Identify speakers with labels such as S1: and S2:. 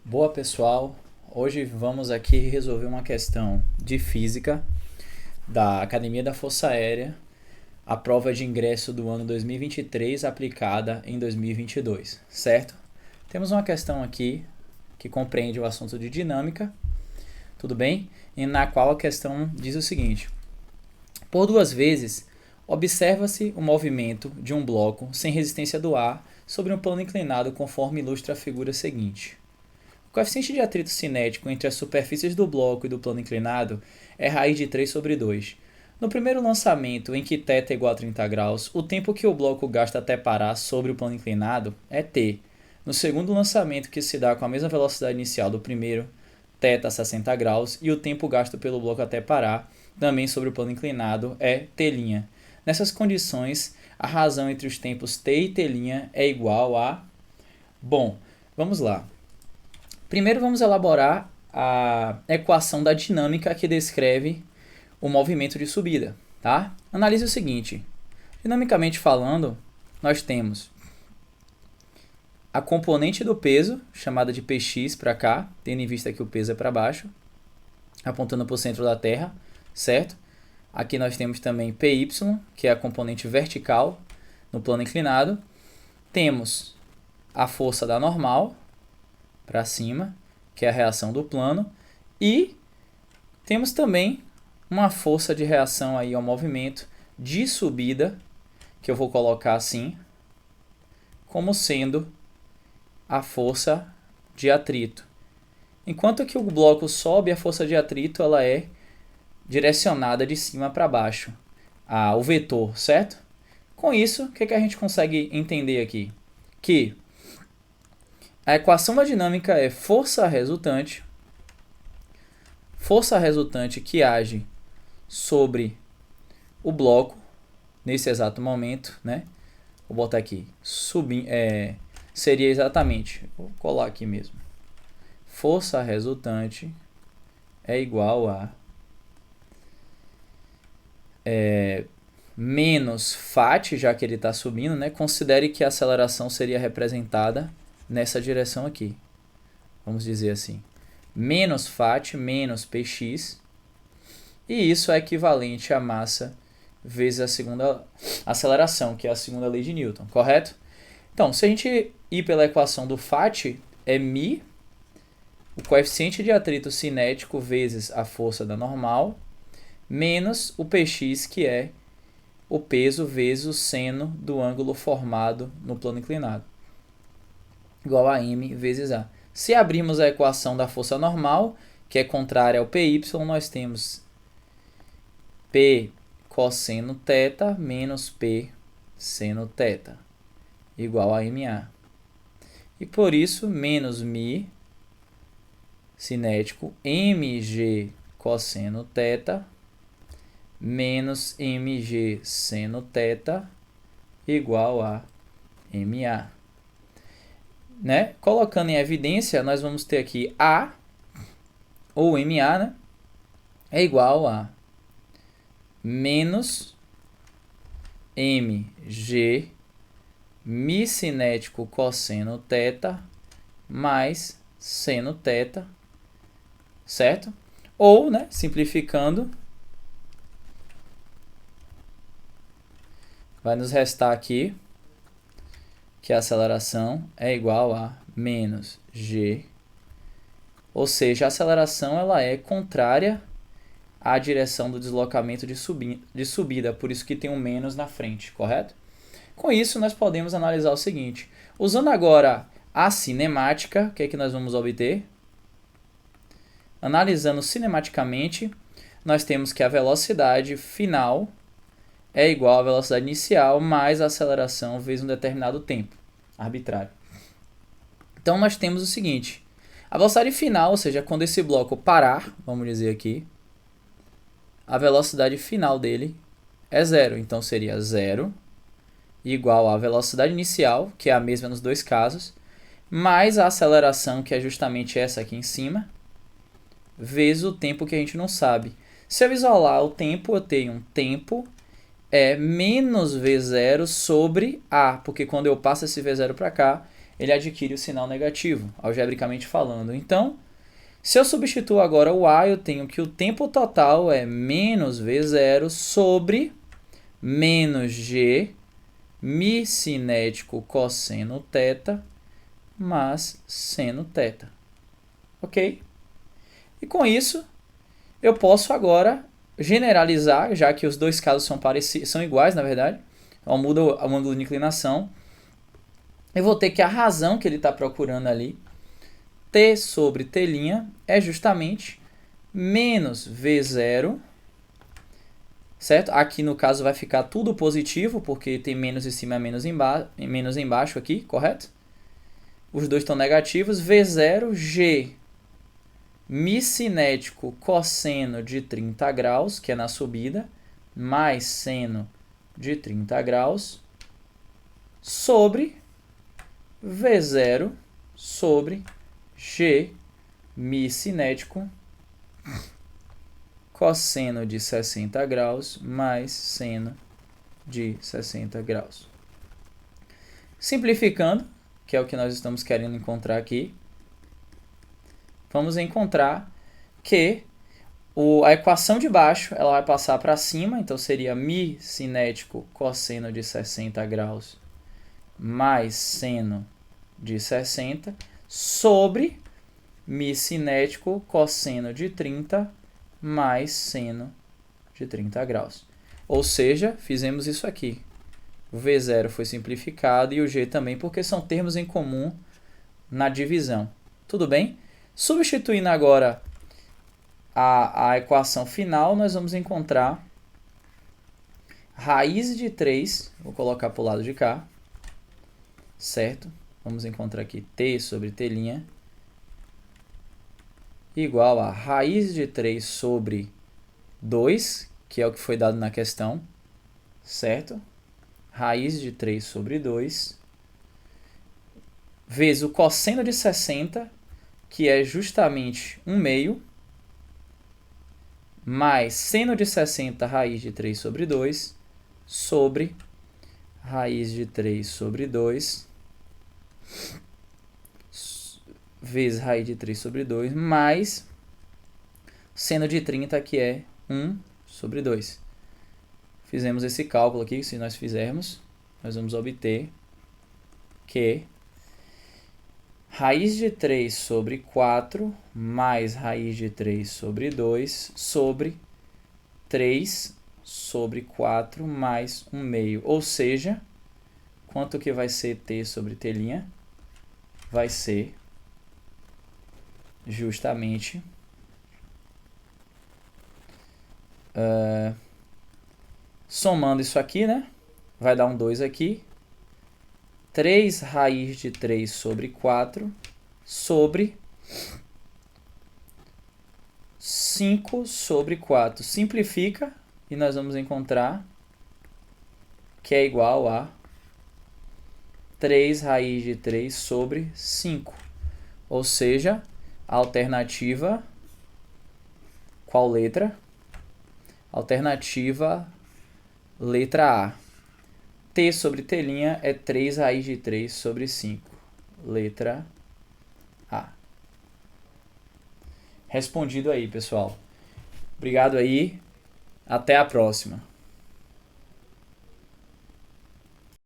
S1: Boa pessoal, hoje vamos aqui resolver uma questão de física da Academia da Força Aérea, a prova de ingresso do ano 2023 aplicada em 2022, certo? Temos uma questão aqui que compreende o assunto de dinâmica, tudo bem? E na qual a questão diz o seguinte: por duas vezes, observa-se o movimento de um bloco sem resistência do ar sobre um plano inclinado conforme ilustra a figura seguinte. O coeficiente de atrito cinético entre as superfícies do bloco e do plano inclinado é raiz de 3 sobre 2. No primeiro lançamento, em que θ é igual a 30 graus, o tempo que o bloco gasta até parar sobre o plano inclinado é t. No segundo lançamento, que se dá com a mesma velocidade inicial do primeiro, θ 60 graus, e o tempo gasto pelo bloco até parar, também sobre o plano inclinado, é t'. Nessas condições, a razão entre os tempos t e t' é igual a... Bom, vamos lá. Primeiro vamos elaborar a equação da dinâmica que descreve o movimento de subida, tá? Analise o seguinte: dinamicamente falando, nós temos a componente do peso, chamada de px para cá, tendo em vista que o peso é para baixo, apontando para o centro da Terra, certo? Aqui nós temos também py, que é a componente vertical no plano inclinado. Temos a força da normal, para cima, que é a reação do plano, e temos também uma força de reação aí ao movimento de subida, que eu vou colocar assim, como sendo a força de atrito. Enquanto que o bloco sobe, a força de atrito ela é direcionada de cima para baixo, o vetor, certo? Com isso, o que a gente consegue entender aqui? Que a equação da dinâmica é força resultante que age sobre o bloco nesse exato momento, né? Vou botar aqui, seria exatamente, vou colar aqui mesmo, força resultante é igual a menos φ, já que ele está subindo, né? Considere que a aceleração seria representada nessa direção aqui. Vamos dizer assim, menos φ menos px, e isso é equivalente à massa vezes a segunda aceleração, que é a segunda lei de Newton, correto? Então, se a gente ir pela equação do φ, é μ, o coeficiente de atrito cinético vezes a força da normal, menos o px, que é o peso vezes o seno do ângulo formado no plano inclinado, igual a m vezes a. Se abrirmos a equação da força normal, que é contrária ao py, nós temos p cosseno θ menos p seno θ, igual a ma. E por isso, menos μ cinético mg cosseno θ menos mg seno θ igual a ma. Né? Colocando em evidência, nós vamos ter aqui A, ou MA, né? É igual a menos mg μ cinético cosseno θ mais seno θ, certo? Ou, né, simplificando, vai nos restar aqui que a aceleração é igual a menos g, ou seja, a aceleração ela é contrária à direção do deslocamento de subida, por isso que tem um menos na frente, correto? Com isso, nós podemos analisar o seguinte: usando agora a cinemática, o que é que nós vamos obter? Analisando cinematicamente, nós temos que a velocidade final é igual à velocidade inicial mais a aceleração vezes um determinado tempo arbitrário. Então, nós temos o seguinte: a velocidade final, ou seja, quando esse bloco parar, vamos dizer aqui, a velocidade final dele é zero. Então, seria zero igual à velocidade inicial, que é a mesma nos dois casos, mais a aceleração, que é justamente essa aqui em cima, vezes o tempo que a gente não sabe. Se eu isolar o tempo, eu tenho um tempo menos V0 sobre A, porque quando eu passo esse V0 para cá, ele adquire o sinal negativo, algebricamente falando. Então, se eu substituo agora o A, eu tenho que o tempo total é menos V0 sobre menos G mi cinético cosseno θ mais seno θ. Ok? E com isso, eu posso agora generalizar, já que os dois casos são iguais, na verdade. Então, muda o ângulo de inclinação. Eu vou ter que a razão que ele está procurando ali, T sobre T' é justamente menos V0, certo? Aqui no caso vai ficar tudo positivo, porque tem menos em cima e menos embaixo aqui, correto? Os dois estão negativos. V0, G mi cinético cosseno de 30 graus, que é na subida, mais seno de 30 graus, sobre V0 sobre G mi cinético cosseno de 60 graus mais seno de 60 graus. Simplificando, que é o que nós estamos querendo encontrar aqui, vamos encontrar que a equação de baixo ela vai passar para cima, então seria mi cinético cosseno de 60 graus mais seno de 60 sobre mi cinético cosseno de 30 mais seno de 30 graus. Ou seja, fizemos isso aqui. O V0 foi simplificado e o G também, porque são termos em comum na divisão. Tudo bem? Substituindo agora a equação final, nós vamos encontrar raiz de 3, vou colocar para o lado de cá, certo? Vamos encontrar aqui T sobre T' igual a raiz de 3 sobre 2, que é o que foi dado na questão, certo? Raiz de 3 sobre 2, vezes o cosseno de 60, que é justamente 1/2, mais seno de 60 raiz de 3 sobre 2, sobre raiz de 3 sobre 2, vezes raiz de 3 sobre 2, mais seno de 30, que é 1 sobre 2. Fizemos esse cálculo aqui, se nós fizermos, nós vamos obter que raiz de 3 sobre 4 mais raiz de 3 sobre 2 sobre 3 sobre 4 mais 1/2. Ou seja, quanto que vai ser T sobre T'? Vai ser justamente somando isso aqui, né? Vai dar um 2 aqui. 3 raiz de 3 sobre 4 sobre 5 sobre 4. Simplifica e nós vamos encontrar que é igual a 3 raiz de 3 sobre 5. Ou seja, a alternativa, qual letra? Alternativa letra A. T sobre T' é 3 raiz de 3 sobre 5. Letra A. Respondido aí, pessoal. Obrigado aí. Até a próxima.